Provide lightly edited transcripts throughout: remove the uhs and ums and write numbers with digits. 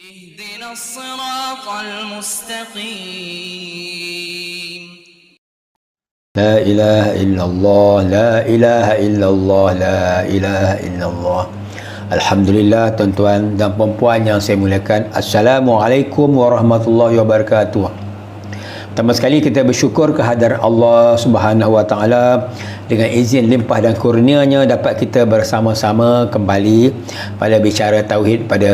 اهدنا الصراط المستقيم لا إله إلا الله لا إله إلا الله لا إله إلا الله. Alhamdulillah, tuan-tuan dan puan-puan yang saya muliakan, Assalamualaikum warahmatullahi wabarakatuh. Pertama sekali kita bersyukur kehadirat Allah Subhanahu wa taala, dengan izin limpah dan kurnianya dapat kita bersama-sama kembali pada bicara tauhid pada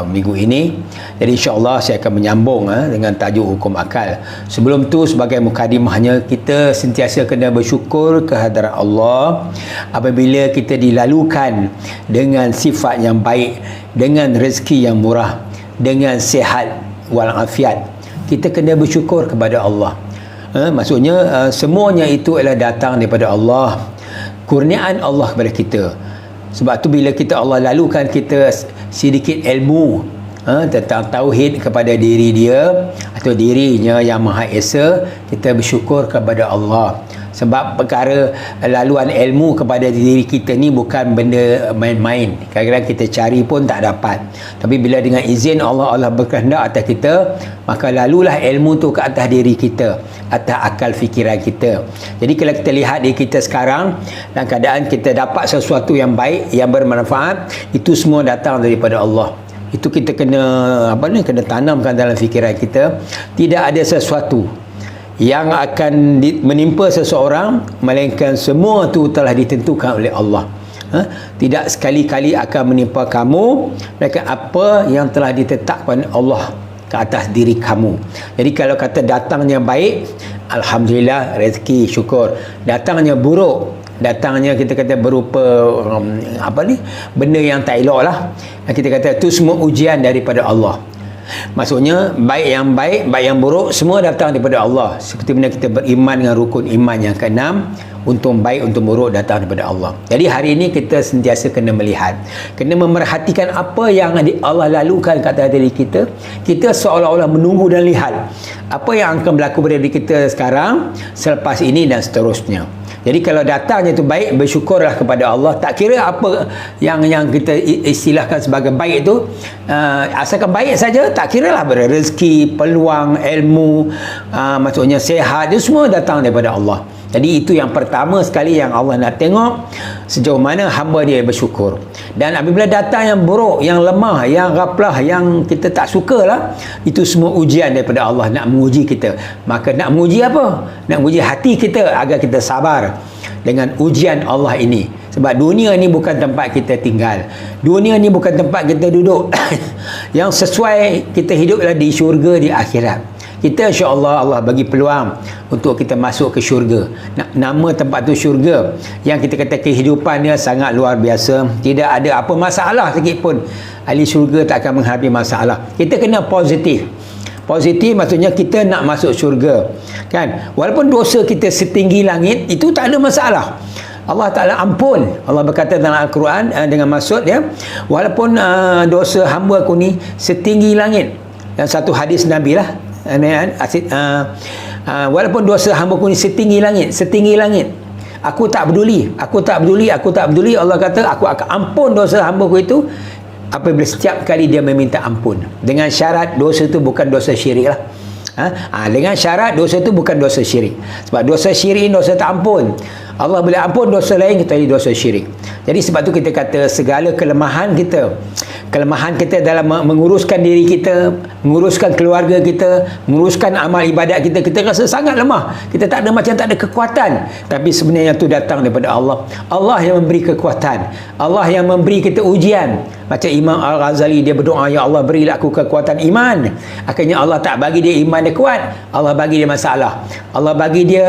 minggu ini. Jadi insya-Allah saya akan menyambung dengan tajuk hukum akal. Sebelum tu, sebagai mukadimahnya, kita sentiasa kena bersyukur kehadirat Allah apabila kita dilalukan dengan sifat yang baik, dengan rezeki yang murah, dengan sihat walafiat. Kita kena bersyukur kepada Allah. Maksudnya semuanya itu adalah datang daripada Allah, kurniaan Allah kepada kita. Sebab tu bila kita Allah lalukan kita sedikit ilmu tentang tauhid kepada diri dia atau dirinya yang Maha Esa, kita bersyukur kepada Allah. Sebab perkara laluan ilmu kepada diri kita ni bukan benda main-main. Kadang-kadang kita cari pun tak dapat. Tapi bila dengan izin Allah, Allah berkehendak atas kita, maka lalulah ilmu tu ke atas diri kita, atas akal fikiran kita. Jadi kalau kita lihat diri kita sekarang, dalam keadaan kita dapat sesuatu yang baik, yang bermanfaat, itu semua datang daripada Allah. Itu kita kena kena tanamkan dalam fikiran kita. Tidak ada sesuatu yang akan menimpa seseorang melainkan semua tu telah ditentukan oleh Allah. Tidak sekali-kali akan menimpa kamu melainkan apa yang telah ditetapkan Allah ke atas diri kamu. Jadi kalau kata datangnya baik, alhamdulillah, rezeki, syukur. Datangnya buruk, datangnya kita kata berupa benda yang tak elok lah, kita kata tu semua ujian daripada Allah. Maksudnya baik yang baik, baik yang buruk, semua datang daripada Allah. Seperti mana kita beriman dengan rukun iman yang keenam, untung baik, untung buruk datang daripada Allah. Jadi hari ini kita sentiasa kena melihat, kena memerhatikan apa yang Allah lalukan kat atas diri kita. Kita seolah-olah menunggu dan lihat apa yang akan berlaku pada diri kita sekarang, selepas ini dan seterusnya. Jadi kalau datangnya itu baik, bersyukurlah kepada Allah. Tak kira apa yang kita istilahkan sebagai baik itu, asalkan baik saja, tak kira lah, rezeki, peluang, ilmu, maksudnya sehat, itu semua datang daripada Allah. Jadi itu yang pertama sekali yang Allah nak tengok, sejauh mana hamba dia bersyukur. Dan apabila datang yang buruk, yang lemah, yang ghaflah, yang kita tak suka lah, itu semua ujian daripada Allah nak menguji kita. Maka nak menguji apa? Nak menguji hati kita agar kita sabar dengan ujian Allah ini. Sebab dunia ni bukan tempat kita tinggal, dunia ni bukan tempat kita duduk. Yang sesuai kita hiduplah di syurga, di akhirat. Kita insya-Allah, Allah bagi peluang untuk kita masuk ke syurga. Nama tempat tu syurga, yang kita kata kehidupan dia sangat luar biasa. Tidak ada apa masalah sedikit pun. Ahli syurga tak akan menghadapi masalah. Kita kena positif. Positif maksudnya kita nak masuk syurga, kan? Walaupun dosa kita setinggi langit, itu tak ada masalah. Allah Ta'ala ampun. Allah berkata dalam Al-Quran dengan maksud dia, walaupun dosa hamba aku ni setinggi langit. Dan satu hadis Nabi lah, walaupun dosa hamba aku ni setinggi langit, aku tak peduli. Allah kata aku akan ampun dosa hamba aku itu apabila setiap kali dia meminta ampun, dengan syarat dosa itu bukan dosa syirik lah. Dengan syarat dosa itu bukan dosa syirik. Sebab dosa syirik, dosa tak ampun. Allah boleh ampun dosa lain, kecuali dosa syirik. Jadi sebab tu kita kata segala kelemahan kita dalam menguruskan diri kita, menguruskan keluarga kita, menguruskan amal ibadat kita, kita rasa sangat lemah. Kita tak ada kekuatan. Tapi sebenarnya itu datang daripada Allah. Allah yang memberi kekuatan, Allah yang memberi kita ujian. Macam Imam Al-Ghazali, dia berdoa, ya Allah berilah aku kekuatan iman. Akhirnya Allah tak bagi dia iman dia kuat, Allah bagi dia masalah, Allah bagi dia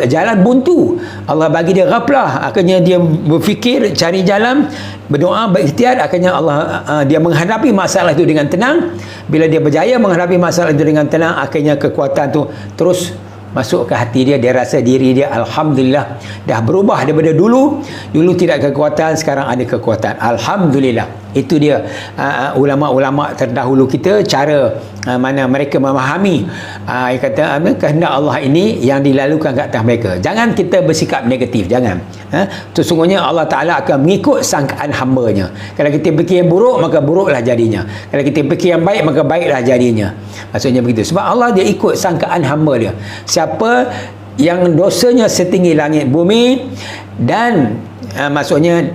jalan buntu, Allah bagi dia ghaflah. Akhirnya dia berfikir, cari jalan, berdoa, berikhtiar. Akhirnya Allah dia menghadapi masalah itu dengan tenang. Bila dia berjaya menghadapi masalah itu dengan tenang, akhirnya kekuatan tu terus masuk ke hati dia. Dia rasa diri dia alhamdulillah dah berubah daripada dulu tidak kekuatan, sekarang ada kekuatan, alhamdulillah. Itu dia ulama-ulama terdahulu kita, cara mana mereka memahami kata kehendak Allah ini yang dilalukan ke atas mereka. Jangan kita bersikap negatif, jangan. Sesungguhnya Allah Ta'ala akan mengikut sangkaan hamba-Nya. Kalau kita fikir yang buruk, maka buruklah jadinya. Kalau kita fikir yang baik, maka baiklah jadinya. Maksudnya begitu. Sebab Allah dia ikut sangkaan hamba dia. Siapa yang dosanya setinggi langit bumi, dan maksudnya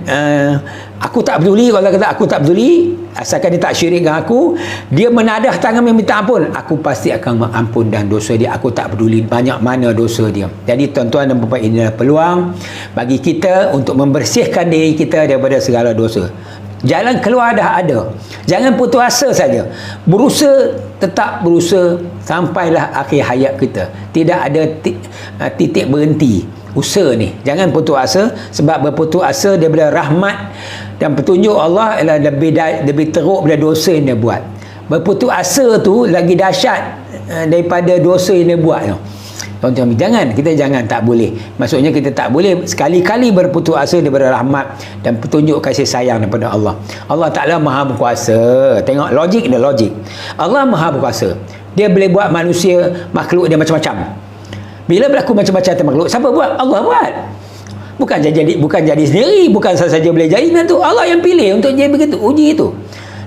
aku tak peduli, kalau kata aku tak peduli, asalkan dia tak syirik dengan aku, dia menadah tangan meminta ampun, aku pasti akan mengampun dan dosa dia. Aku tak peduli banyak mana dosa dia. Jadi tuan-tuan dan puan-puan, inilah peluang bagi kita untuk membersihkan diri kita daripada segala dosa. Jalan keluar dah ada. Jangan putus asa saja. Berusaha, tetap berusaha sampailah akhir hayat kita. Tidak ada titik berhenti usaha ni. Jangan putus asa, sebab berputus asa daripada rahmat dan petunjuk Allah ialah lebih teruk daripada dosa yang dia buat. Berputus asa tu lagi dahsyat daripada dosa yang dia buat tu. Tuan-tuan, kita jangan, tak boleh. Maksudnya kita tak boleh sekali-kali berputus asa daripada rahmat dan petunjuk kasih sayang daripada Allah. Allah Ta'ala Maha Berkuasa. Tengok logik dia, logik. Allah Maha Berkuasa. Dia boleh buat manusia, makhluk dia macam-macam. Bila berlaku macam-macam makhluk, siapa buat? Allah buat. Bukan jadi sendiri, bukan sahaja boleh jadi tu. Allah yang pilih untuk jadi begitu, uji itu.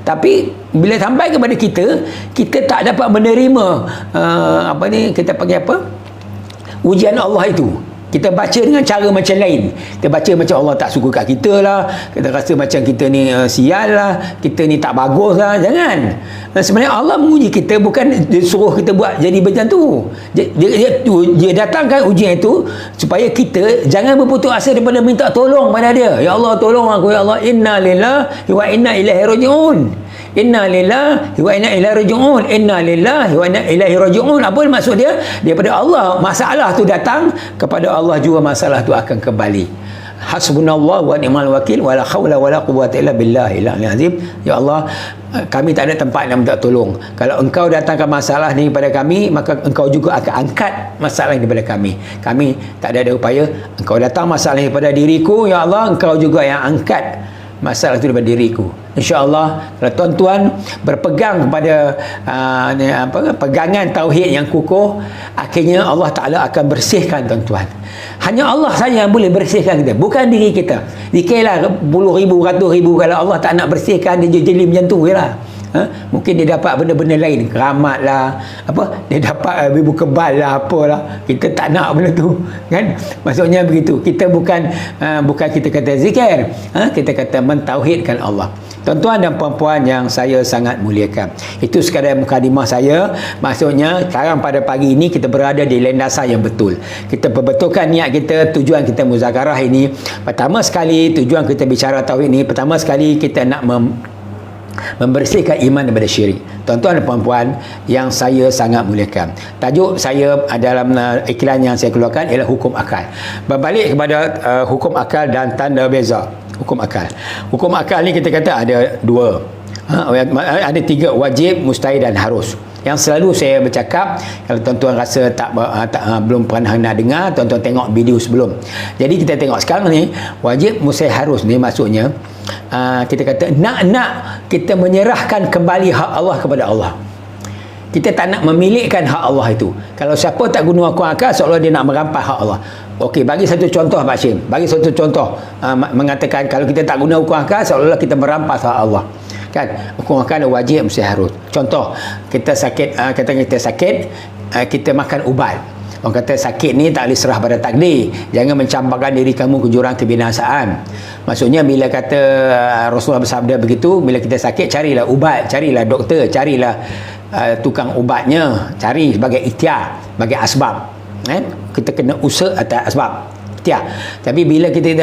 Tapi bila sampai kepada kita, kita tak dapat menerima kita panggil apa? Ujian Allah itu. Kita baca dengan cara macam lain. Kita baca macam Allah tak suka kat kita lah, kita rasa macam kita ni sial lah, kita ni tak bagus lah. Jangan. Sebenarnya Allah menguji kita, bukan dia suruh kita buat jadi macam tu. Dia datangkan ujian itu supaya kita jangan berputus asa daripada minta tolong pada dia. Ya Allah, tolong aku, ya Allah. Inna lillahi wa inna ilaihi raji'un. Inna lillahi wa inna ilaihi raji'un. Inna lillahi wa inna ilaihi raji'un. Apa maksud dia? Daripada Allah masalah tu datang, kepada Allah juga masalah tu akan kembali. Hasbunallah wa ni'mal wakil, wala haula wala quwwata illa billahil azim. Ya Allah, kami tak ada tempat nak minta tolong. Kalau engkau datangkan masalah ni kepada kami, maka engkau juga akan angkat masalah ini kepada kami. Kami tak ada upaya. Engkau datang masalah ni kepada diriku, ya Allah, engkau juga yang angkat masalah itu daripada diriku. InsyaAllah, kalau tuan-tuan berpegang kepada pegangan tauhid yang kukuh, akhirnya Allah Ta'ala akan bersihkan tuan-tuan. Hanya Allah saja yang boleh bersihkan kita, bukan diri kita. Dikirlah puluh ribu, ratus ribu, kalau Allah tak nak bersihkan, dia jadi macam tu je lah. Mungkin dia dapat benda-benda lain, keramat lah, dia dapat ibu kebal lah, apalah. Kita tak nak benda tu, kan? Maksudnya begitu. Kita bukan kita kata zikir, kita kata mentauhidkan Allah. Tuan-tuan dan puan-puan yang saya sangat muliakan, itu sekadar mukadimah saya. Maksudnya sekarang pada pagi ini kita berada di landasan yang betul. Kita perbetulkan niat kita, tujuan kita muzakarah ini. Pertama sekali, tujuan kita bicara tauhid ini, pertama sekali kita nak membersihkan iman daripada syirik. Tuan-tuan dan puan-puan yang saya sangat muliakan, tajuk saya dalam iklan yang saya keluarkan ialah hukum akal. Berbalik kepada hukum akal dan tanda beza hukum akal. Hukum akal ni kita kata ada dua, ada tiga: wajib, mustahil dan harus. Yang selalu saya bercakap, kalau tuan-tuan rasa belum pernah nak dengar, tuan-tuan tengok video sebelum. Jadi kita tengok sekarang ni, wajib, mustahil, harus ni maksudnya kita kata nak kita menyerahkan kembali hak Allah kepada Allah. Kita tak nak memilikkan hak Allah itu. Kalau siapa tak guna akal, seolah dia nak merampas hak Allah. Okey, bagi satu contoh Pak Syim. Bagi satu contoh mengatakan kalau kita tak guna hukum akal, seolah-olah kita merampas hak Allah. Kan? Hukum akal ada wajib, mesti harus. Contoh, kita sakit, kita makan ubat. Orang kata sakit ni tak boleh serah pada takdir. Jangan mencampakkan diri kamu ke jurang kebinasaan. Maksudnya bila kata Rasulullah bersabda begitu, bila kita sakit, carilah ubat, carilah doktor, carilah tukang ubatnya, cari sebagai ikhtiar, sebagai asbab. Kita kena usaha atas asbab, ikhtiar. Tapi bila kita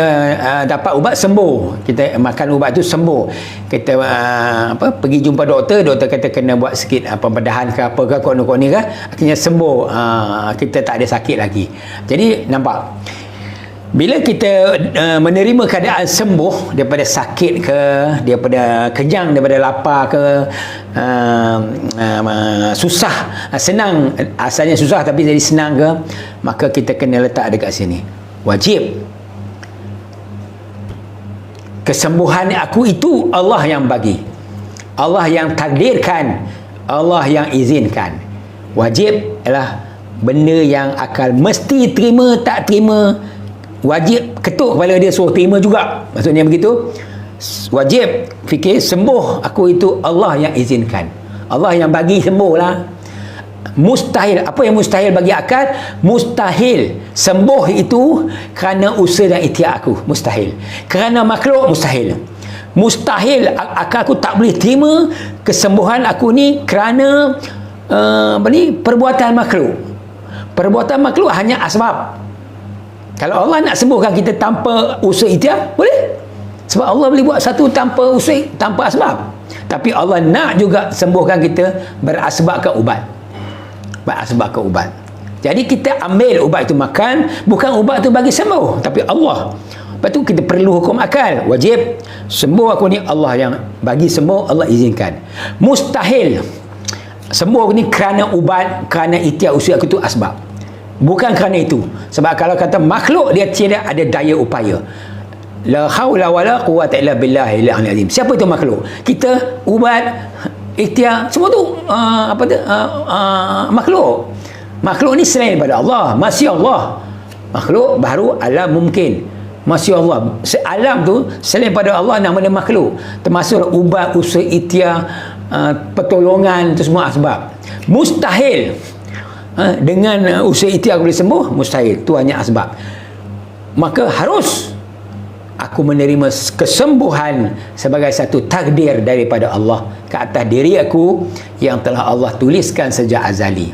dapat ubat, sembuh, kita makan ubat tu sembuh, kita pergi jumpa doktor kata kena buat sikit pembedahan ke apa ke, kok ni ke, akhirnya sembuh, kita tak ada sakit lagi. Jadi nampak, bila kita menerima keadaan sembuh daripada sakit ke, daripada kenyang, daripada lapar ke, susah, senang, asalnya susah tapi jadi senang ke, maka kita kena letak dekat sini wajib. kesembuhan aku itu Allah yang bagi, Allah yang takdirkan, Allah yang izinkan. Wajib ialah benda yang akal mesti terima, tak terima, wajib ketuk kepala dia suruh terima juga. Maksudnya begitu. Wajib fikir sembuh aku itu Allah yang izinkan, Allah yang bagi sembuh lah. Mustahil, apa yang mustahil bagi akal? Mustahil sembuh itu kerana usaha dan ikhtiar aku, mustahil. Kerana makhluk, mustahil. Mustahil akal aku tak boleh terima kesembuhan aku ni kerana perbuatan makhluk. Perbuatan makhluk hanya asbab. Kalau Allah nak sembuhkan kita tanpa usaha ikhtiar, boleh. Sebab Allah boleh buat satu tanpa usaha, tanpa asbab. Tapi Allah nak juga sembuhkan kita berasbabkan ubat. Berasbabkan ubat. Jadi kita ambil ubat itu makan, bukan ubat itu bagi sembuh, tapi Allah. Lepas tu kita perlu hukum akal. Wajib sembuh aku ni Allah yang bagi sembuh, Allah izinkan. Mustahil sembuh ni kerana ubat, kerana ikhtiar usaha aku tu asbab. Bukan kerana itu. Sebab kalau kata makhluk, dia tidak ada daya upaya. La haula wala quwwata illa billahil azim. Siapa itu makhluk? Kita, ubat, ikhtiar, semua tu makhluk. Makhluk ni selain daripada Allah, masih Allah. Makhluk baru alam mungkin, masih Allah. Alam tu selain daripada Allah nama dia makhluk. Termasuk ubat, usaha, ikhtiar, pertolongan, itu semua asbab. Mustahil dengan usaha ikhtiar boleh sembuh, mustahil. Itu hanya asbab. Maka harus aku menerima kesembuhan sebagai satu takdir daripada Allah ke atas diri aku yang telah Allah tuliskan sejak azali.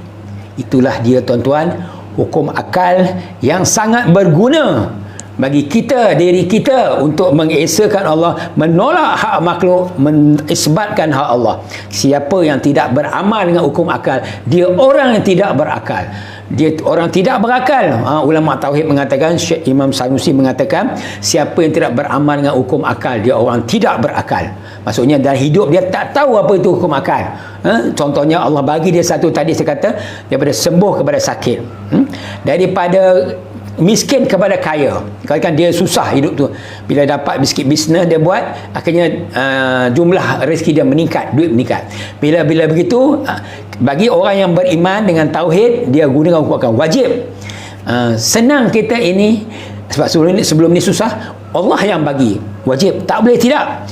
Itulah dia tuan-tuan, hukum akal yang sangat berguna bagi kita, diri kita, untuk mengesakan Allah, menolak hak makhluk, menisbatkan hak Allah. Siapa yang tidak beramal dengan hukum akal, dia orang yang tidak berakal. Dia orang tidak berakal. Ulama tauhid mengatakan, Syekh Imam Sanusi mengatakan, siapa yang tidak beramal dengan hukum akal, dia orang tidak berakal. Maksudnya dalam hidup dia tak tahu apa itu hukum akal. Contohnya Allah bagi dia satu, tadi saya kata, daripada sembuh kepada sakit, daripada miskin kepada kaya. Kalau kan dia susah hidup tu, bila dapat bisnes dia buat, akhirnya jumlah rezeki dia meningkat, duit meningkat. Bila begitu, bagi orang yang beriman dengan tauhid, dia gunakan hukum akal. Wajib. Senang kita ini, sebab sebelum ni susah, Allah yang bagi. Wajib, tak boleh tidak.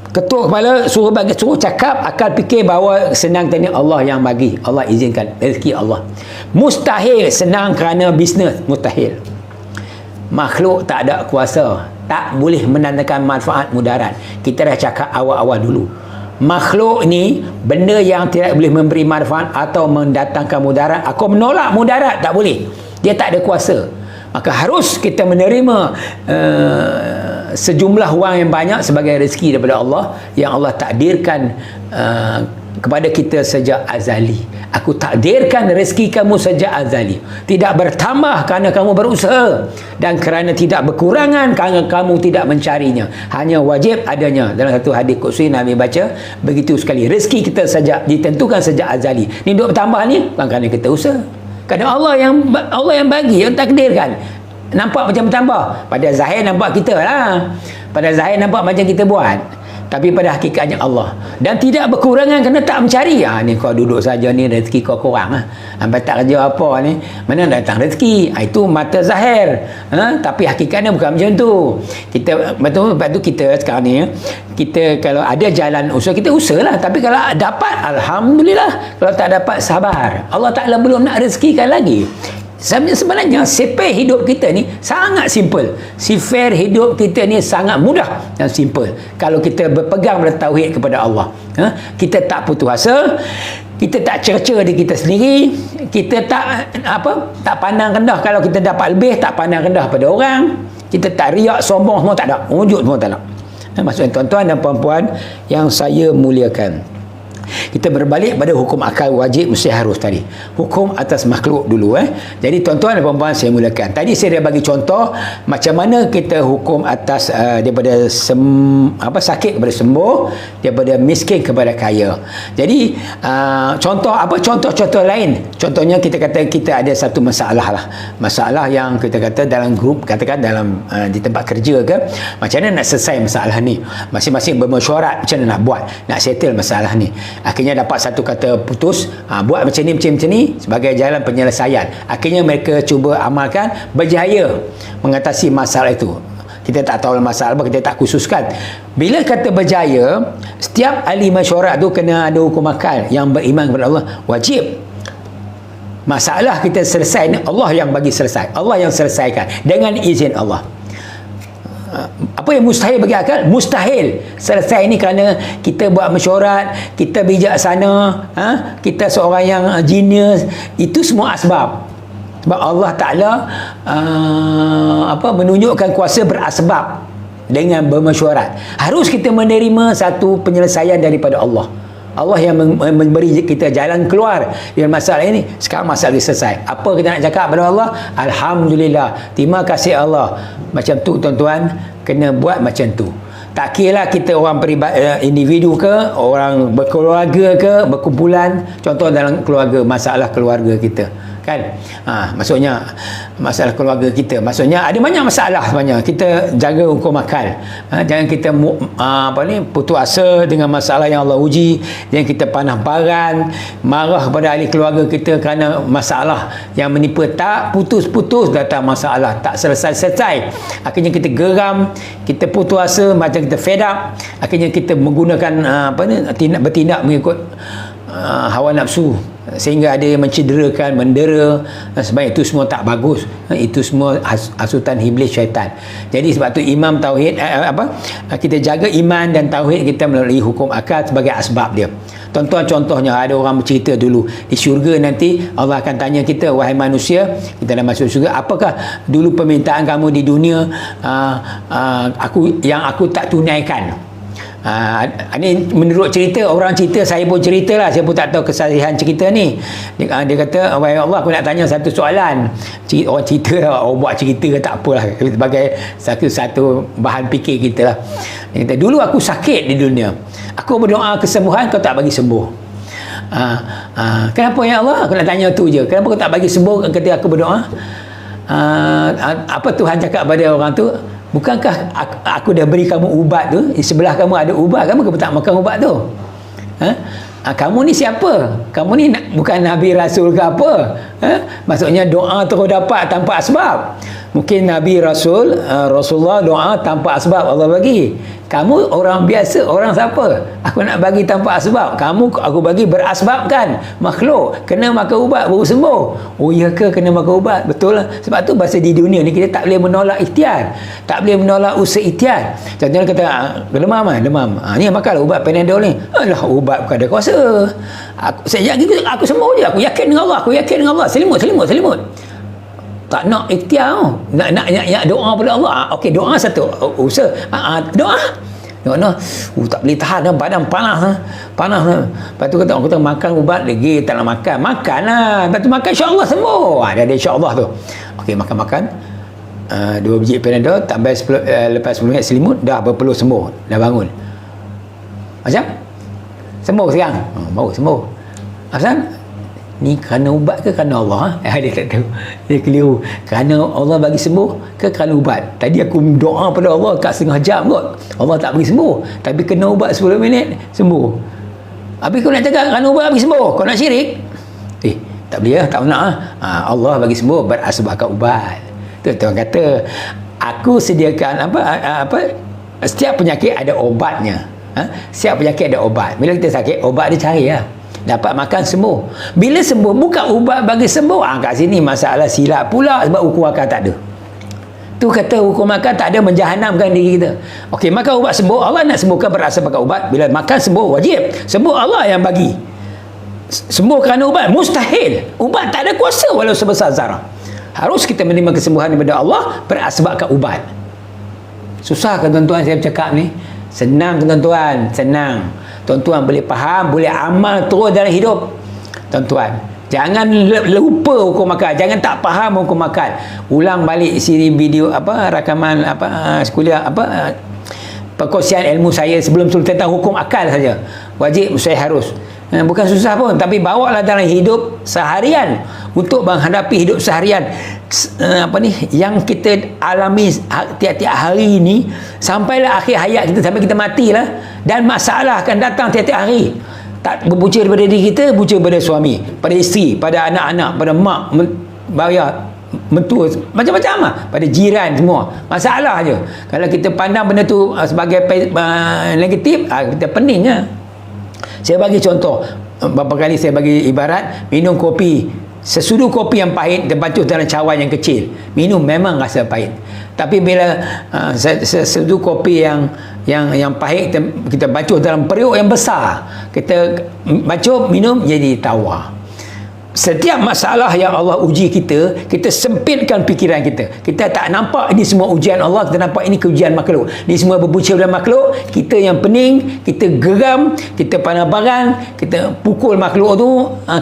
Ketuk kepala suruh cakap, akal fikir bahawa senang tadi Allah yang bagi, Allah izinkan, rezeki Allah. Mustahil senang kerana bisnes, mustahil. Makhluk tak ada kuasa, tak boleh menandakan manfaat mudarat. Kita dah cakap awal-awal dulu, makhluk ni benda yang tidak boleh memberi manfaat atau mendatangkan mudarat. Aku menolak mudarat, tak boleh, dia tak ada kuasa. Maka harus kita menerima sejumlah wang yang banyak sebagai rezeki daripada Allah yang Allah takdirkan kepada kita sejak azali. Aku takdirkan rezeki kamu sejak azali, tidak bertambah kerana kamu berusaha, dan kerana tidak berkurangan kerana kamu tidak mencarinya. Hanya wajib adanya. Dalam satu hadis qudsi Nabi baca, begitu sekali rezeki kita sejak ditentukan sejak azali. Ni duk bertambah ni bukan kerana kita usaha, kerana Allah yang bagi, yang takdirkan. Nampak macam bertambah, pada zahir nampak kita lah, pada zahir nampak macam kita buat, tapi pada hakikatnya Allah. Dan tidak berkurangan kerana tak mencari. Ni kau duduk saja ni, rezeki kau kurang sampai tak kerja apa ni, mana datang rezeki. Itu mata zahir, tapi hakikatnya bukan macam tu. Kita betul kita sekarang ni, kita kalau ada jalan usaha, kita usahalah. Tapi kalau dapat, alhamdulillah. Kalau tak dapat, sabar. Allah Ta'ala belum nak rezekikan lagi. Sebenarnya sifar hidup kita ni sangat simple. Sifar hidup kita ni sangat mudah dan simple kalau kita berpegang pada tauhid kepada Allah. Kita tak putus asa, kita tak cerca diri kita sendiri, kita tak pandang rendah kalau kita dapat lebih, tak pandang rendah pada orang, kita tak riak, sombong, semua tak ada, wujud semua tak ada. Maksudnya tuan-tuan dan puan-puan yang saya muliakan, Kita berbalik pada hukum akal wajib mesti harus tadi. Hukum atas makhluk dulu. Jadi tuan-tuan dan puan-puan saya mulakan. Tadi saya dah bagi contoh macam mana kita hukum atas daripada sakit kepada sembuh, daripada miskin kepada kaya. Jadi contoh lain. Contohnya kita kata kita ada satu masalah lah. Masalah yang kita kata dalam grup, katakan dalam di tempat kerja ke, macam mana nak selesai masalah ni. Masing-masing bermesyuarat macam mana nak buat, nak settle masalah ni. Akhirnya dapat satu kata putus, buat macam ni sebagai jalan penyelesaian. Akhirnya mereka cuba amalkan, berjaya mengatasi masalah itu. Kita tak tahu masalah apa, kita tak khususkan. Bila kata berjaya, setiap ahli mesyuarat tu kena ada hukum akal yang beriman kepada Allah. Wajib masalah kita selesai ni Allah yang bagi selesai, Allah yang selesaikan dengan izin Allah. Apa yang mustahil bagi akal? Mustahil selesai ni kerana kita buat mesyuarat, kita bijaksana, kita seorang yang genius. Itu semua asbab. Sebab Allah Ta'ala menunjukkan kuasa berasbab dengan bermesyuarat. Harus kita menerima satu penyelesaian daripada Allah. Allah yang memberi kita jalan keluar dari masalah ini. Sekarang masalah selesai. Apa kita nak cakap pada Allah? Alhamdulillah. Terima kasih Allah. Macam tu tuan-tuan, kena buat macam tu. Tak kira kita orang individu ke, orang berkeluarga ke, berkumpulan. Contoh dalam keluarga, masalah keluarga kita. Kan? Maksudnya masalah keluarga kita, maksudnya ada banyak masalah sebenarnya. Kita jaga hukum akal. Jangan kita putus asa dengan masalah yang Allah uji. Jangan kita panah baran, marah kepada ahli keluarga kita kerana masalah yang menimpa. Tak putus-putus datang masalah, tak selesai-selesai. Akhirnya kita geram, kita putus asa, macam kita fed up. Akhirnya kita menggunakan bertindak mengikut hawa nafsu, sehingga ada yang mencederakan, mendera. Sebab itu semua tak bagus. Itu semua hasutan iblis, syaitan. Jadi sebab tu imam tauhid, kita jaga iman dan tauhid kita melalui hukum akal sebagai asbab dia. Contohnya ada orang bercerita dulu di syurga nanti Allah akan tanya kita, wahai manusia, kita dah masuk syurga, apakah dulu permintaan kamu di dunia aku tak tunaikan? Ini menurut cerita, orang cerita, saya pun cerita lah, saya pun tak tahu kesahihan cerita ni. Dia kata, wahai Allah, aku nak tanya satu soalan. Orang cerita lah, orang buat cerita tak apalah, sebagai satu bahan fikir kita lah. Dia kata, dulu aku sakit di dunia, aku berdoa kesembuhan, kau tak bagi sembuh. Kenapa ya Allah? Aku nak tanya tu je, kenapa kau tak bagi sembuh ketika aku berdoa? Apa Tuhan cakap pada orang tu? Bukankah aku dah beri kamu ubat tu? Di sebelah kamu ada ubat, kamu kenapa tak makan ubat tu? Kamu ni siapa? Kamu ni bukan Nabi Rasul ke apa? Maksudnya doa terus dapat tanpa asbab. Mungkin Nabi Rasul, Rasulullah doa tanpa asbab Allah bagi. Kamu orang biasa, orang siapa? Aku nak bagi tanpa asbab. Aku bagi berasbabkan. Makhluk kena makan ubat baru sembuh. Oh iya ke kena makan ubat? Betul lah. Sebab tu bahasa di dunia ni kita tak boleh menolak ikhtiar. Tak boleh menolak usaha ikhtiar. Contohnya kata demam. Ni makanlah ubat Panadol ni. Alah, ubat bukan ada kuasa. Aku sembuh je. Aku yakin dengan Allah. Selimut. Tak nak ikhtiar, nak doa pada Allah. Okey, doa satu usaha. Doa tak boleh tahan, badan panas. Lepas tu kata makan ubat lagi tak nak makan. Makanlah. Lepas tu makan, insya-Allah sembuh. Dia ada insya-Allah tu. Okey, makan 2 biji Panadol, tambah lepas 10 minit selimut, dah berpeluh sembuh, dah bangun. Macam sembuh sekarang. Baru sembuh. Asal ni kerana ubat ke kerana Allah? Dia tak tahu. Dia keliru. Kerana Allah bagi sembuh ke kerana ubat? Tadi aku doa pada Allah kat setengah jam kot, Allah tak bagi sembuh. Tapi kena ubat 10 minit sembuh. Habis kau nak cakap kerana ubat bagi sembuh, kau nak syirik? Tak boleh tak nak. Allah bagi sembuh berasbabkan ubat. Tu tuan kata, aku sediakan setiap penyakit ada obatnya. Setiap penyakit ada obat. Bila kita sakit, obat dia cari lah. Dapat makan sembuh. Bila sembuh, bukan ubat bagi sembuh. Kat sini masalah silap pula, sebab hukum akal tak ada. Tu kata hukum akal tak ada menjahanamkan diri kita. Okey, makan ubat sembuh, Allah nak sembuhkan berasbabkan ubat. Bila makan sembuh, wajib. Sembuh Allah yang bagi. Sembuh kerana ubat, mustahil. Ubat tak ada kuasa walau sebesar zarah. Harus kita menerima kesembuhan daripada Allah berasbabkan ubat. Susah kan tuan-tuan saya bercakap ni? Senang tuan-tuan, senang. tuan-tuan boleh faham, boleh amal terus dalam hidup. Tuan-tuan, jangan lupa hukum akal, jangan tak faham hukum akal. Ulang balik siri video rakaman kuliah perkongsian ilmu saya sebelum tentang hukum akal saja. Wajib saya harus. Bukan susah pun, tapi bawalah dalam hidup seharian untuk menghadapi hidup seharian yang kita alami tiap-tiap hari ini sampailah akhir hayat kita, sampai kita matilah, dan masalah akan datang tiap-tiap hari. Tak berbuca daripada diri kita, buca pada suami, pada isteri, pada anak-anak, pada mak, bayar, mentua, macam-macam lah, pada jiran, semua masalah je. Kalau kita pandang benda tu sebagai negatif, kita pening lah. Saya bagi contoh, beberapa kali saya bagi ibarat, minum kopi, sesudu kopi yang pahit terbancuh dalam cawan yang kecil, minum memang rasa pahit. Tapi bila sesudu kopi yang pahit kita bancuh dalam periuk yang besar, kita bancuh minum jadi tawar. Setiap masalah yang Allah uji kita, kita sempitkan fikiran kita. Kita tak nampak ini semua ujian Allah, kita nampak ini keujian makhluk. Ini semua berbuca dalam makhluk, kita yang pening, kita geram, kita pandang barang, kita pukul makhluk tu,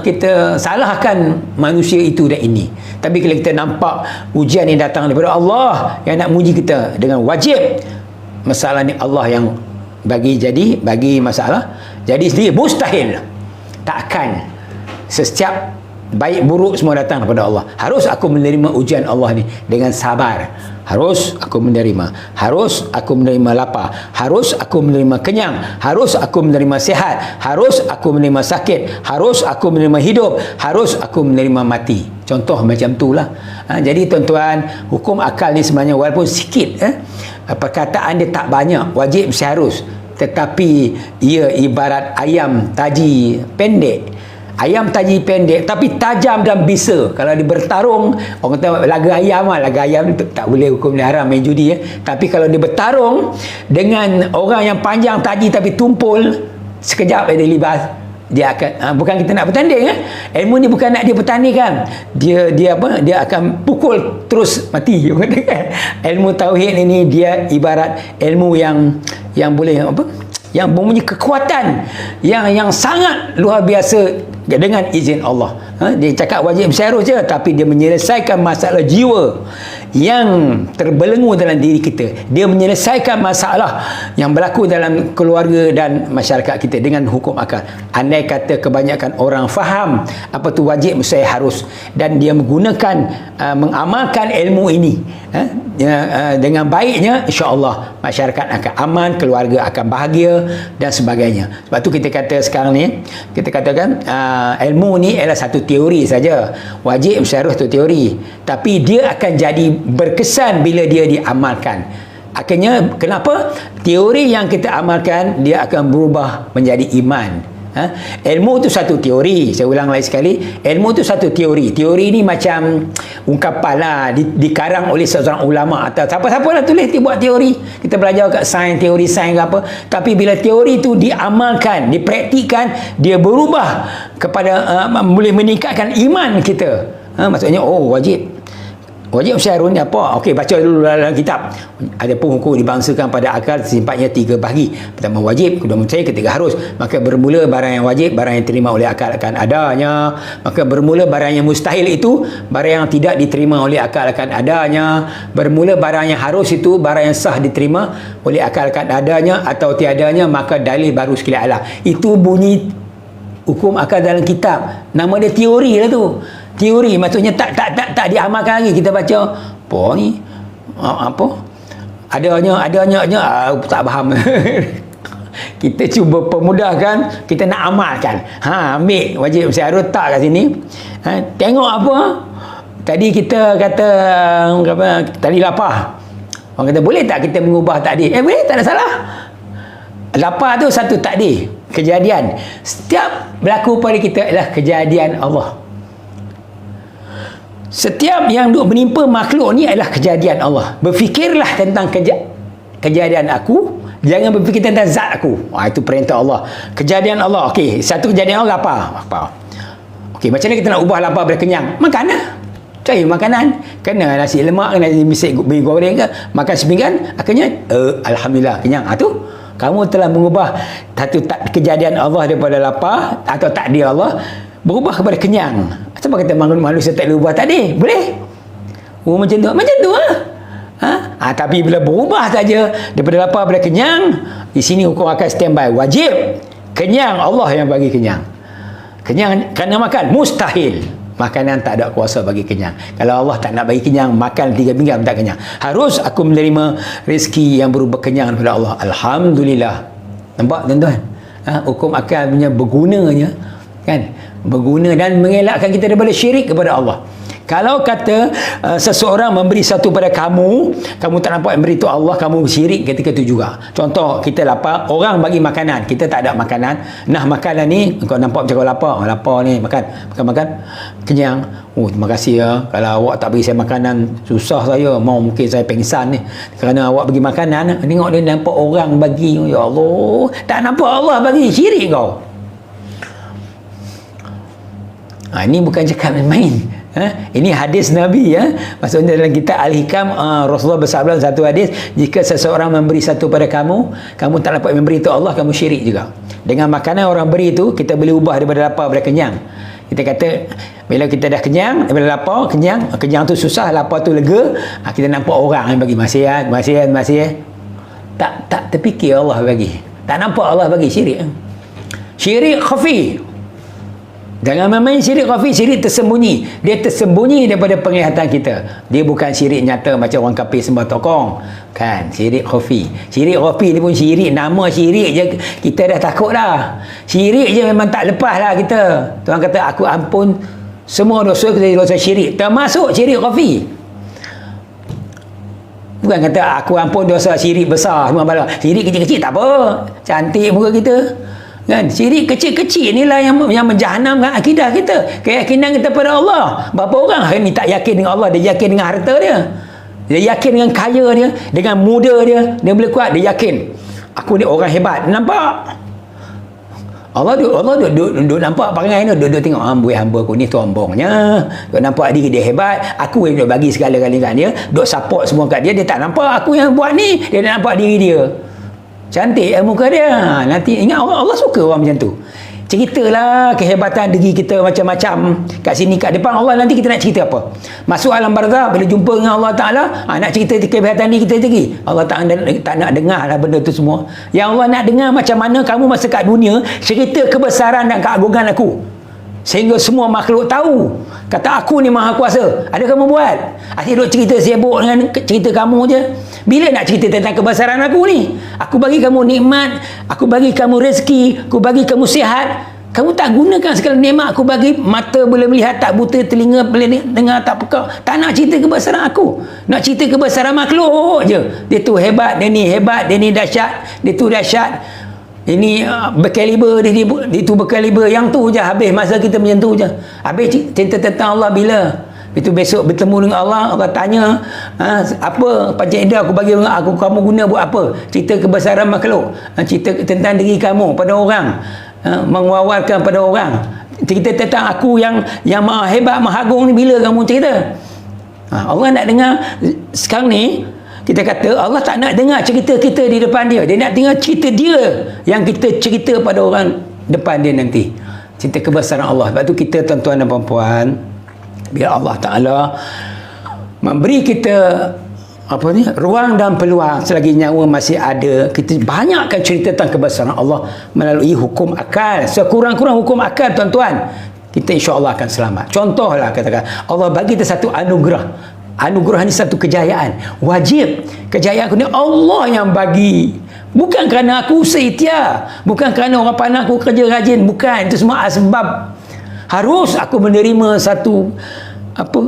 kita salahkan manusia itu dan ini. Tapi kalau kita nampak ujian yang datang daripada Allah yang nak menguji kita dengan wajib, masalah ni Allah yang bagi masalah, jadi sendiri mustahil. Takkan setiap baik buruk semua datang daripada Allah. Harus aku menerima ujian Allah ni dengan sabar. Harus aku menerima. Harus aku menerima lapar. Harus aku menerima kenyang. Harus aku menerima sihat. Harus aku menerima sakit. Harus aku menerima hidup. Harus aku menerima mati. Contoh macam itulah. Jadi tuan-tuan, hukum akal ni sebenarnya walaupun sikit, perkataan dia tak banyak, wajib seharus, tetapi ia ibarat ayam taji pendek. Ayam taji pendek tapi tajam dan bisa. Kalau dia bertarung, orang kata laga ayam lah. Laga ayam tak boleh, hukum dia haram main judi. Tapi kalau dia bertarung dengan orang yang panjang taji tapi tumpul, sekejap dia libas, dia akan bukan kita nak bertanding. Ilmu ni bukan nak dia bertanding kan. Dia akan pukul terus mati. Ilmu tauhid ini dia ibarat ilmu yang boleh yang mempunyai kekuatan yang sangat luar biasa dengan izin Allah. Dia cakap wajib seharus je, tapi dia menyelesaikan masalah jiwa yang terbelenggu dalam diri kita. Dia menyelesaikan masalah yang berlaku dalam keluarga dan masyarakat kita dengan hukum akal. Andai kata kebanyakan orang faham apa tu wajib saya harus, dan dia menggunakan mengamalkan ilmu ini dengan baiknya, insya-Allah masyarakat akan aman, keluarga akan bahagia dan sebagainya. Sebab tu kita kata sekarang ni, kita katakan ilmu ni adalah satu teori saja. Wajib seharus tu teori, tapi dia akan jadi berkesan bila dia diamalkan. Akhirnya kenapa? Teori yang kita amalkan dia akan berubah menjadi iman. Ilmu tu satu teori. Saya ulang lagi sekali, ilmu tu satu teori. Teori ni macam ungkapan lah, dikarang oleh seorang ulama atau siapa-siapa lah tulis, dia buat teori. Kita belajar kat sains, teori sains ke apa. Tapi bila teori tu diamalkan, dipraktikkan, dia berubah kepada boleh meningkatkan iman kita. Maksudnya wajib seharus ni apa? Okey, baca dulu dalam kitab. Ada pun hukum dibangsakan pada akal sifatnya 3 bahagi. Pertama wajib, kedua mustahil, ketiga harus. Maka bermula barang yang wajib, barang yang diterima oleh akal akan adanya. Maka bermula barang yang mustahil itu, barang yang tidak diterima oleh akal akan adanya. Bermula barang yang harus itu, barang yang sah diterima oleh akal akan adanya atau tiadanya, maka dalil baru sekali Allah. Itu bunyi hukum akal dalam kitab. Nama dia teori lah tu. Teori maksudnya tak diamalkan lagi. Kita baca apa ni, apa adanya tak faham. Kita cuba permudahkan, kita nak amalkan. Ambil wajib seharus tak kat sini. Tengok apa tadi kita kata tadi lapar. Orang kata boleh tak kita mengubah takdir? Boleh, tak ada salah. Lapar tu satu takdir, kejadian. Setiap berlaku pada kita adalah kejadian Allah. Setiap yang duk menimpa makhluk ni adalah kejadian Allah. Berfikirlah tentang kejadian aku, jangan berfikir tentang zat aku. Itu perintah Allah. Kejadian Allah. Okey, satu kejadian Allah apa? Okey, macam mana kita nak ubah lapar pada kenyang? Makan lah. Cari makanan. Kena nasi lemak, kena mi goreng ke, makan sepinggan, akhirnya alhamdulillah kenyang. Tu Kamu telah mengubah satu kejadian Allah daripada lapar atau takdir Allah berubah kepada kenyang. Siapa kata manusia tak boleh ubah takdir? Boleh. Oh, macam tu lah. Tapi bila berubah saja daripada lapar kepada kenyang, di sini hukum akan standby. Wajib kenyang, Allah yang bagi kenyang. Kenyang kerana makan mustahil. Makanan tak ada kuasa bagi kenyang. Kalau Allah tak nak bagi kenyang, makan 3 pinggan tak kenyang. Harus aku menerima rezeki yang berupa kenyang daripada Allah. Alhamdulillah. Nampak tuan-tuan? Hukum akal punya bergunanya, kan? Berguna dan mengelakkan kita daripada syirik kepada Allah. Kalau kata seseorang memberi satu pada kamu tak nampak yang beri tu Allah, kamu syirik ketika itu juga. Contoh, kita lapar, orang bagi makanan, kita tak ada makanan. Nah, makanan ni kau nampak macam kau lapar, lapar ni, makan, kenyang. Oh, terima kasih ya. Kalau awak tak bagi saya makanan, susah saya, mungkin saya pengsan ni. Kerana awak bagi makanan, tengok dia nampak orang bagi, ya Allah, tak nampak Allah bagi, syirik kau. Ini bukan cakap main-main. Ini hadis Nabi, ya. Maksudnya dalam kitab Al-Hikam, Rasulullah bersabda satu hadis, jika seseorang memberi satu pada kamu tak dapat memberi itu Allah, kamu syirik juga. Dengan makanan orang beri itu, kita boleh ubah daripada lapar pada kenyang. Kita kata bila kita dah kenyang, daripada lapar kenyang tu susah, lapar tu lega, kita nampak orang yang bagi, masih. Tak terfikir Allah bagi, tak nampak Allah bagi, syirik. Syirik khafi. Jangan main syirik khafi, syirik tersembunyi. Dia tersembunyi daripada penglihatan kita. Dia bukan syirik nyata macam orang kafir sembah tokong. Kan? Syirik khafi. Syirik khafi ni pun syirik. Nama syirik je kita dah takut dah. Syirik je memang tak lepas lah kita. Tuhan kata, aku ampun semua dosa kita, dosa syirik. Termasuk syirik khafi. Bukan kata aku ampun dosa syirik besar semua bala. Syirik kecil-kecil tak apa. Cantik muka kita. Kan? Syirik kecil-kecil inilah yang menjahanamkan akidah kita, keyakinan kita pada Allah. Berapa orang hari ni tak yakin dengan Allah, dia yakin dengan harta dia, dia yakin dengan kaya dia, dengan muda dia boleh kuat, dia yakin aku ni orang hebat. Nampak Allah duduk nampak perangai ni, duduk tengok buat hamba aku ni sombongnya, duduk nampak diri dia hebat, aku yang duduk bagi segala-galanya kat dia, duduk support semua kat dia, dia tak nampak aku yang buat ni, dia nak nampak diri dia cantik muka dia. Nanti ingat Allah suka orang macam tu. Ceritalah kehebatan diri kita macam-macam kat sini, kat depan Allah. Nanti kita nak cerita apa? Masuk alam barzakh, bila jumpa dengan Allah Ta'ala, nak cerita kehebatan diri kita lagi. Allah Ta'ala tak nak dengar lah benda tu semua. Yang Allah nak dengar macam mana kamu masa kat dunia cerita kebesaran dan keagungan aku, sehingga semua makhluk tahu kata aku ni maha kuasa. Ada kamu buat? Asyik duk cerita sibuk dengan cerita kamu je. Bila nak cerita tentang kebesaran aku ni? Aku bagi kamu nikmat, aku bagi kamu rezeki, aku bagi kamu sihat. Kamu tak gunakan segala nikmat aku bagi. Mata boleh melihat tak buta, telinga boleh dengar tak pekak. Tak nak cerita kebesaran aku, nak cerita kebesaran makhluk je. Dia tu hebat, dia ni hebat, dia ni dahsyat, dia tu dahsyat. Ini berkaliber, dia itu berkaliber. Yang tu je, habis masa kita macam tu je. Habis cerita tentang Allah bila? Itu besok bertemu dengan Allah, Allah tanya, apa panjang aku bagi aku, kamu guna buat apa? Cerita kebesaran makhluk, cerita tentang diri kamu pada orang, mengawarkan pada orang. Cerita tentang aku yang maha hebat, maha agung ni bila kamu cerita? Allah nak dengar. Sekarang ni kita kata Allah tak nak dengar cerita kita di depan dia. Dia nak dengar cerita dia yang kita cerita pada orang depan dia nanti. Cerita kebesaran Allah. Sebab tu kita, tuan-tuan dan puan-puan, bila Allah Ta'ala memberi kita ruang dan peluang, selagi nyawa masih ada, kita banyakkan cerita tentang kebesaran Allah melalui hukum akal. Sekurang-kurang hukum akal, tuan-tuan, kita insya-Allah akan selamat. Contohlah, katakan Allah bagi kita satu anugerah. Anugerah ni satu kejayaan. Wajib kejayaan aku ni Allah yang bagi. Bukan kerana aku seikhtiar, bukan kerana orang pandang aku kerja rajin, bukan. Itu semua asbab. Harus aku menerima satu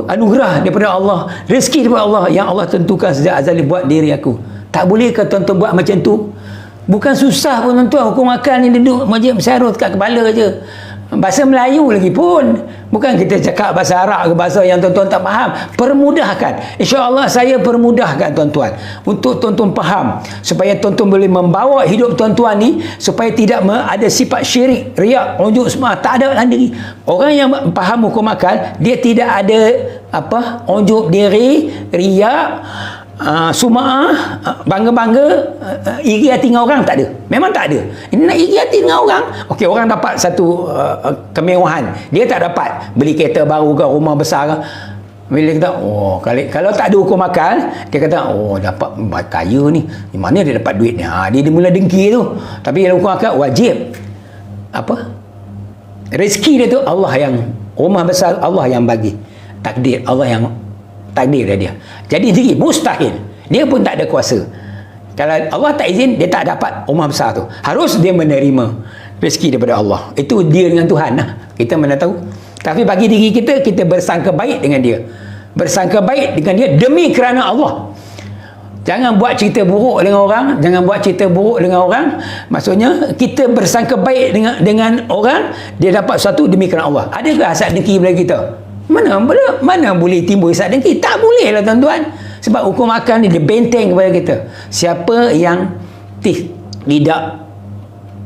anugerah daripada Allah, rezeki daripada Allah yang Allah tentukan sejak azali buat diri aku. Tak boleh ke tuan-tuan buat macam tu? Bukan susah pun, tuan-tuan. Hukum akal ni duduk macam syarut kat kepala je. Bahasa Melayu lagi pun. Bukan kita cakap bahasa Arab ke bahasa yang tuan-tuan tak faham. Permudahkan. InsyaAllah saya permudahkan tuan-tuan untuk tuan-tuan faham, supaya tuan-tuan boleh membawa hidup tuan-tuan ni supaya tidak ada sifat syirik, riak, unjuk semua. Tak ada dalam diri. Orang yang faham hukum akal, dia tidak ada unjuk diri, riak, Suma'ah, bangga-bangga, iri hati dengan orang, tak ada. Memang tak ada. Ini nak iri hati dengan orang. Okey, orang dapat satu kemewahan, dia tak dapat beli kereta baru ke, rumah besar ke. Bila kita, kalau tak ada hukum akal, dia kata, dapat kaya ni, di mana dia dapat duit ni? Dia mula dengki tu. Tapi kalau hukum akal, wajib apa? Rezeki dia tu Allah yang, rumah besar Allah yang bagi. Takdir Allah yang takdir dia. Jadi sendiri mustahil. Dia pun tak ada kuasa. Kalau Allah tak izin, dia tak dapat rumah besar tu. Harus dia menerima rezeki daripada Allah. Itu dia dengan Tuhan lah. Kita mana tahu. Tapi bagi diri kita, kita bersangka baik dengan dia. Bersangka baik dengan dia demi kerana Allah. Jangan buat cerita buruk dengan orang. Jangan buat cerita buruk dengan orang. Maksudnya, kita bersangka baik dengan orang, dia dapat sesuatu demi kerana Allah. Adakah hasad dengki pada kita? Mana boleh timbul hasad dengki? Tak boleh lah tuan-tuan. Sebab hukum akal ni dia benteng kepada kita. Siapa yang tidak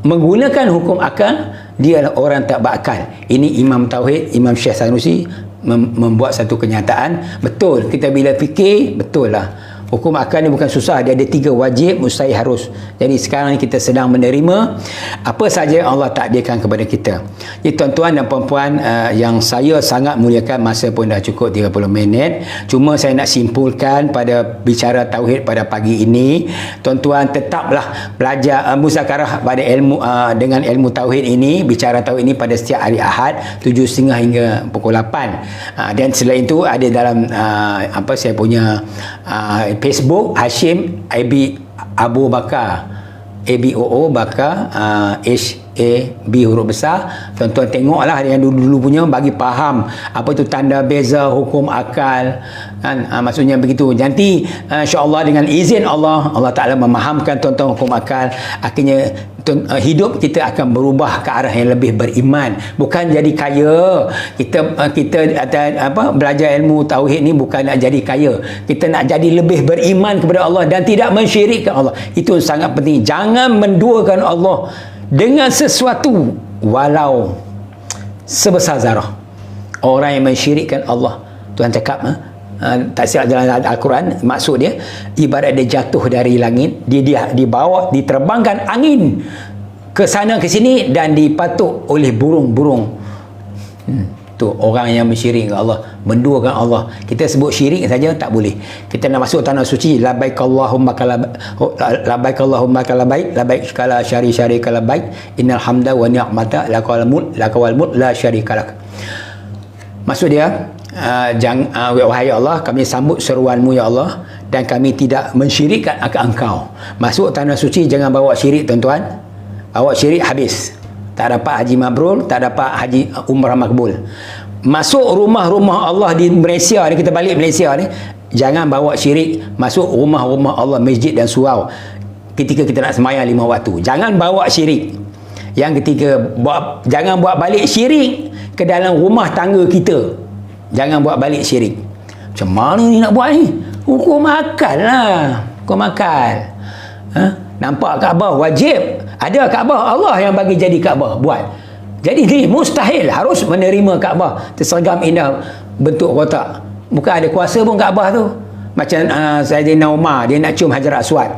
menggunakan hukum akal, dia adalah orang tak berakal. Ini Imam Tauhid, Imam Syekh Sanusi membuat satu kenyataan. Betul, kita bila fikir, betul lah. Hukum akal ni bukan susah, dia ada 3 wajib, mustahil, harus. Jadi sekarang ni kita sedang menerima apa saja Allah takdirkan kepada kita. Jadi tuan-tuan dan puan-puan yang saya sangat muliakan, masa pun dah cukup 30 minit. Cuma saya nak simpulkan pada bicara tauhid pada pagi ini, tuan-tuan tetaplah belajar muzakarah pada ilmu dengan ilmu tauhid ini, bicara tauhid ini pada setiap hari Ahad 7.30 hingga pukul 8. Dan selain itu ada dalam saya punya Facebook Hashim Abu Bakar, ABOO Bakar, HAB huruf besar. Tuan-tuan tengoklah yang dulu-dulu punya, bagi faham apa itu tanda beza hukum akal kan. Maksudnya begitu. Nanti insya-Allah dengan izin Allah Taala memahamkan tuan-tuan hukum akal, akhirnya hidup kita akan berubah ke arah yang lebih beriman, bukan jadi kaya. Kita belajar ilmu tauhid ni bukan nak jadi kaya, kita nak jadi lebih beriman kepada Allah dan tidak mensyirikkan Allah. Itu sangat penting. Jangan menduakan Allah dengan sesuatu walau sebesar zarah. Orang yang mensyirikkan Allah, Tuhan cakap tak silap dalam Al-Quran, maksud dia ibarat dia jatuh dari langit, dia dibawa, diterbangkan angin ke sana ke sini dan dipatuk oleh burung-burung. Tu orang yang mensyirik dengan Allah, menduakan Allah. Kita sebut syirik saja tak boleh. Kita nak masuk tanah suci, labbaik Allahumma labbaik, labbaik kala syari kala baik, innal hamda wa ni'mata lakal mulk la syarika lak. Maksud dia, wahai Allah, kami sambut seruanmu ya Allah, dan kami tidak mensyirikkan akan engkau. Masuk tanah suci jangan bawa syirik tuan-tuan. Bawa syirik habis, tak dapat haji mabrur, tak dapat haji umrah makbul. Masuk rumah-rumah Allah di Malaysia ni, kita balik Malaysia ni, jangan bawa syirik. Masuk rumah-rumah Allah, masjid dan surau, ketika kita nak sembahyang 5 waktu, jangan bawa syirik. Yang ketiga, jangan buat balik syirik ke dalam rumah tangga kita. Jangan buat balik syirik. Macam mana ni nak buat ni? Hukum akal lah. Hukum akal. Nampak Kaabah wajib. Ada Kaabah, Allah yang bagi jadi Kaabah. Buat. Jadi ni mustahil. Harus menerima Kaabah. Tersergam indah bentuk kotak. Bukan ada kuasa pun Kaabah tu. Macam Sayyidina Umar, dia nak cium Hajar Aswad.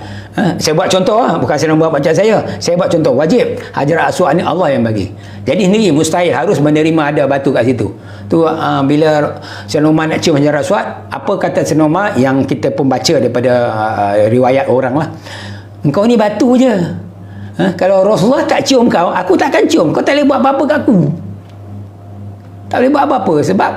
Saya buat contoh lah, bukan saya nak buat macam saya buat contoh. Wajib. Hajar Aswad ni Allah yang bagi. Jadi sendiri mustahil, harus menerima ada batu kat situ. Tu bila Sayyidina Umar nak cium Hajar Aswad, apa kata Sayyidina Umar yang kita pun baca daripada riwayat orang lah, engkau ni batu je. Kalau Rasulullah tak cium kau, aku takkan cium. Kau tak boleh buat apa-apa kat aku. Tak boleh buat apa-apa. Sebab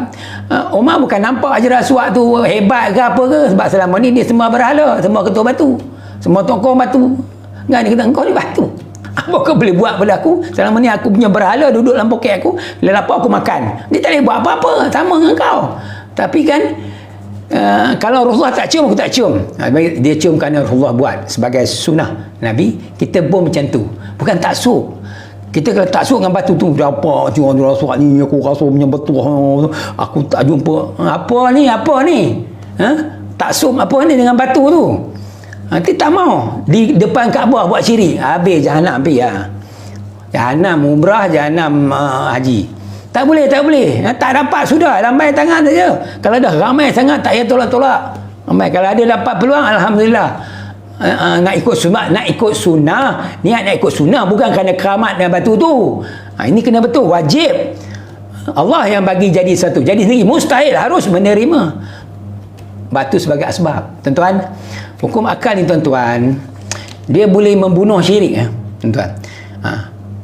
Umar bukan nampak Hajar Aswad tu hebat ke apa ke. Sebab selama ni dia semua berhala, semua ketua batu, semua tokoh batu. Kan dia kata, engkau ni batu, apa kau boleh buat pada aku? Selama ni aku punya berhala duduk dalam poket aku, bila lapar aku makan. Dia tak boleh buat apa-apa, sama dengan kau. Tapi kan kalau Rasulullah tak cium, aku tak cium. Dia cium kerana Rasulullah buat sebagai sunnah Nabi. Kita pun macam tu, bukan taksub. Kita kalau taksub dengan batu tu, apa cium Rasulullah ni, aku rasa punya betul, aku tak jumpa. Apa ni taksub apa ni dengan batu tu. Nanti tak mau di depan Kaabah buat syirik, habis jahanam, habis lah. Jahanam umrah, jahanam haji. Tak boleh. Tak dapat, sudah lambai tangan saja. Kalau dah ramai sangat, tak payah tolak-tolak. Kalau ada dapat peluang, alhamdulillah. Nak ikut sunnah, niat nak ikut sunnah bukan kerana keramat dan batu tu. Ini kena betul, wajib. Allah yang bagi jadi satu, jadi sendiri, mustahil, harus menerima batu sebagai asbab. Tuan-tuan, hukum akal ni tuan-tuan, dia boleh membunuh syirik, tuan-tuan.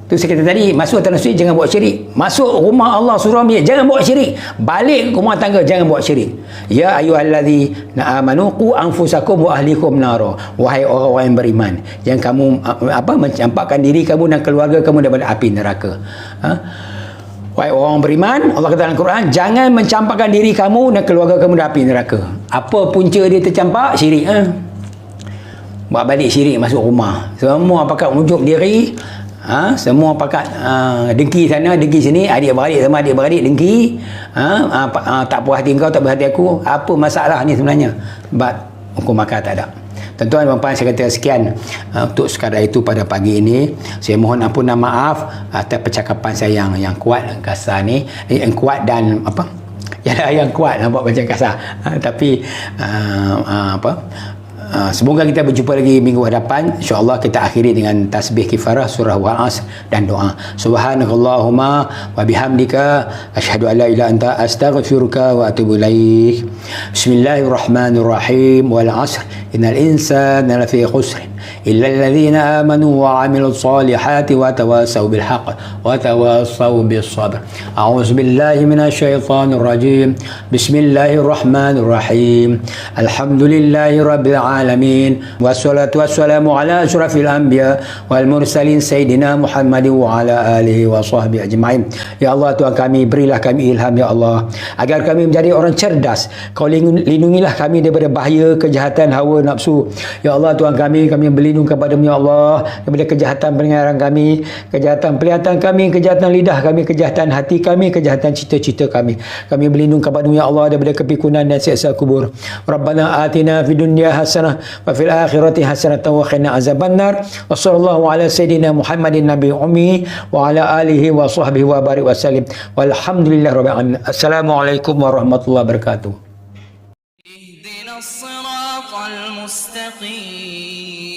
Tu saya kata tadi, masuk tanah suci jangan buat syirik, masuk rumah Allah suruh ambil jangan buat syirik, balik ke rumah tangga jangan buat syirik. Ya ayyuhallazina amanu qu anfusakum wa ahlikum nara. Wahai orang-orang yang beriman, yang kamu mencampakkan diri kamu dan keluarga kamu daripada api neraka. Wahai orang beriman, Allah kata dalam Quran, jangan mencampakkan diri kamu dan keluarga kamu dalam api neraka. Apa punca dia tercampak? Syirik. Buat balik syirik masuk rumah. Semua pakat unjuk diri, semua pakat dengki sana, dengki sini, adik-beradik sama adik-beradik dengki. Tak puas hati kau, tak puas hati aku. Apa masalah ni sebenarnya? Sebab hukum akal tak ada. Tuan-tuan dan puan, saya kata sekian untuk sekadar itu pada pagi ini. Saya mohon ampun dan maaf atas percakapan saya yang kuat dan kasar ni, yang kuat dan apa? Yalah, yang kuat nampak macam kasar. Tapi semoga kita berjumpa lagi minggu hadapan. InsyaAllah kita akhiri dengan tasbih kifarah surah Wal-Asr dan doa. Subhanakallahumma wa bihamdika asyhadu an la ilaha illa anta astaghfiruka wa atubu ilaik. Bismillahirrahmanirrahim. Wal 'asr innal insana lafi khusr illa alladhina amanu wa 'amilus solihati wa tawasaw bil haqq wa tawasaw bis sabr. A'udzu billahi minasy syaithanir rajim. Bismillahirrahmanirrahim. Alhamdulillahi rabbil alamin wassalatu wassalamu ala asyrafil anbiya wal mursalin sayyidina Muhammad wa ala alihi wa sahbihi ajma'in. Ya Allah, Tuhan kami, berilah kami ilham ya Allah, agar kami menjadi orang cerdas. Kau lindungilah kami daripada bahaya kejahatan hawa nafsu. Ya Allah, Tuhan kami berlindung kepada-Mu ya Allah daripada kejahatan pendengaran kami, kejahatan penglihatan kami, kejahatan lidah kami, kejahatan hati kami, kejahatan cita-cita kami. Kami berlindung kepada-Mu ya Allah daripada kepikunan dan siksa kubur. Rabbana atina fid dunya hasanah wa fil akhirati hasanatan wa qina azabannar. Wa sallallahu ala sayidina Muhammadin nabiyil ummi wa ala alihi wa sahbihi wa barik wa sallim. Walhamdulillahi rabbil alamin. Assalamualaikum warahmatullahi wabarakatuh. اهدنا الصراط المستقيم